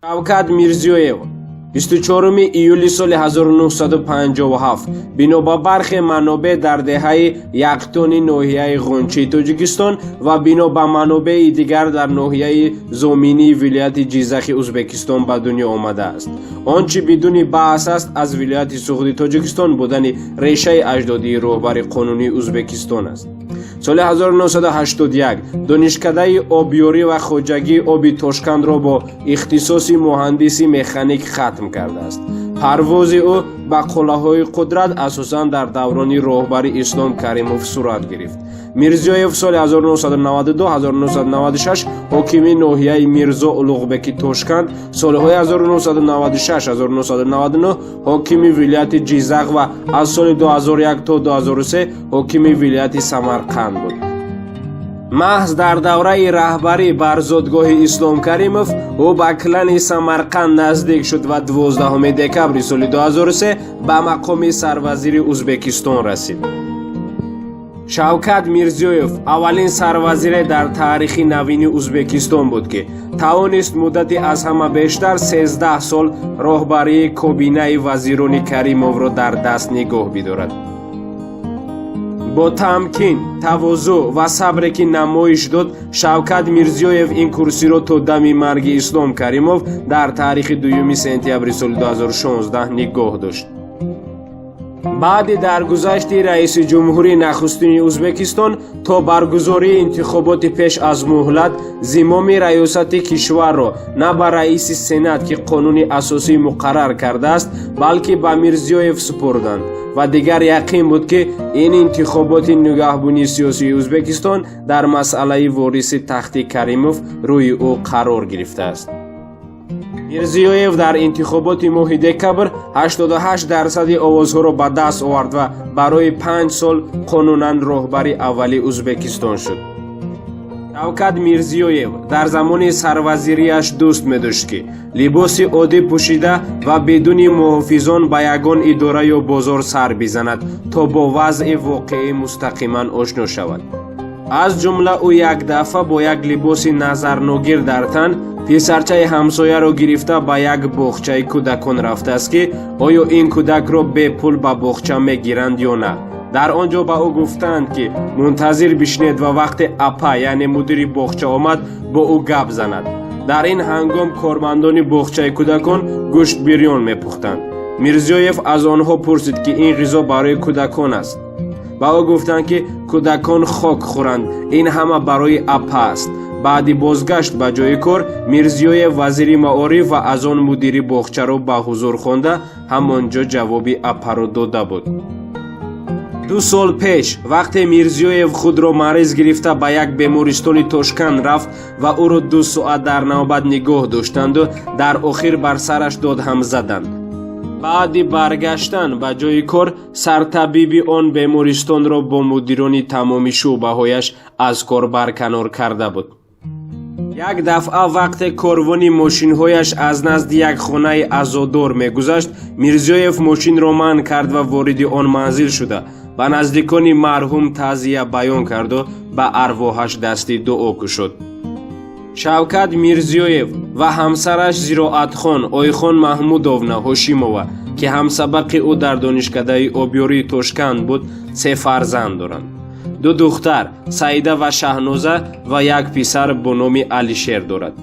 Shavkat Mirziyoyev 24 июли соли 1957 бино ба бархе манобеъ дар деҳаи яктони ноҳияи ғунчии Тоҷикистон ва бино ба манобеъи дигар дар ноҳияи зоминии вилояти Ҷизахи Узбекистон ба дунё омадааст. Он чи бидуни баҳс аст аз вилояти суғди Тоҷикистон будани решаи аҷдодии роҳбари қонунии Узбекистон аст. соли 1981 донишкадаи обёрӣ ва хоҷагии оби Тошкандро бо ихтисоси муҳандиси механик хатм кардааст. парвози ӯ ба қуллаҳои қудрат асосан дар даврони роҳбари Ислом Каримов сурат гирифт. Мирзиёев соли 1992-1996 ҳокими ноҳияи Мирзо Улуғбеки Тошканд, солҳои 1996-1999 ҳокими вилояти Ҷизақ ва аз соли 2001 то 2003 ҳокими вилояти Самарқанд буд. маҳз дар давраи раҳбарӣ бар зодгоҳи Ислом Каримов ӯ ба клани Самарқанд наздик шуд ва 12 декабри соли 2003 ба мақоми сарвазири Узбекистон расид. Shavkat Mirziyoyev аввалин сарвазире дар таърихи навини Узбекистон буд ки тавонист муддати аз ҳама бештар 13 сол роҳбарии кобинаи вазирони Каримовро дар даст нигоҳ бидорад. бо тамкин, тавозӯъ ва сабре ки намоиш дод, Shavkat Mirziyoyev ин курсиро то дами марги Ислом Каримов дар таърихи 2 сентябри соли 2016 нигоҳ дошт. баъди даргузашти раиси ҷумҳурии нахустини Узбекистон то баргузории интихоботи пеш аз муҳлат зимоми раёсати кишварро на ба раиси Сенат ки қонуни асосӣ муқаррар кардааст, балки ба Мирзиёев супурданд ва дигар яқин буд ки ин интихоботи нигаҳбонии сиёсии Узбекистон дар масъалаи вориси тахти Каримов рӯи ӯ қарор гирифтааст. Мирзиёев дар интихоботи моҳи декабр 88% овозҳоро ба даст овард ва барои 5 сол қонунан роҳбари аввали Узбекистон шуд. Shavkat Mirziyoyev дар замони сарвазирияш дӯст медошт ки либоси оддӣ пӯшида ва бидуни муҳофизон ба ягон идора ё бозор сар бизанад то бо вазъи воқеӣ мустақиман ошно шавад. аз ҷумла ӯ як дафъа бо як либоси назарногир дар тан писарчаи ҳамсояро гирифта ба як боғчаи кӯдакон рафтааст ки оё ин кӯдакро бепул ба боғча мегиранд ё на. дар он ҷо ба ӯ гуфтанд ки мунтазир бишнед ва вақте апа яъне мудири боғча омад бо ӯ гап занад. дар ин ҳангом кормандони боғчаи кӯдакон гӯшт бирён мепухтанд. Мирзиёев аз онҳо пурсид ки ин ғизо барои кӯдакон аст. ба ӯ гуфтанд ки кӯдакон хок хӯранд, ин ҳама барои апа аст. баъди бозгашт ба ҷои кор, Мирзиёев вазири маориф ва аз он мудири боғчаро ба ҳузур хонда ҳамон ҷо ҷавоби апаро дода буд. 2 сол пеш вақте Мирзиёев худро мариз гирифта ба як бемористони Тошканд рафт ва ӯро 2 соат дар навбат нигоҳ доштанду дар охир бар сараш дод ҳам заданд. баъди баргаштан ба ҷои кор, сартабиби он бемористонро бо мудирони тамоми шӯъбаҳояш аз кор барканор карда буд. як дафъа вақте корвони мошинҳояш аз назди як хонаи азодор мегузашт, Мирзиёев мошинро манъ кард ва вориди он манзил шуда ба наздикони марҳум таъзия баён карду ба арвоҳаш дасти дуо кушод. Shavkat Mirziyoyev ва ҳамсараш Зироатхон Ойхон Маҳмудовна Ҳошимова ки ҳамсабақи ӯ дар донишкадаи обёрии Тошканд буд, 3 фарзанд доранд. 2 духтар Саида ва Шаҳноза ва як писар бо номи Алишер дорад.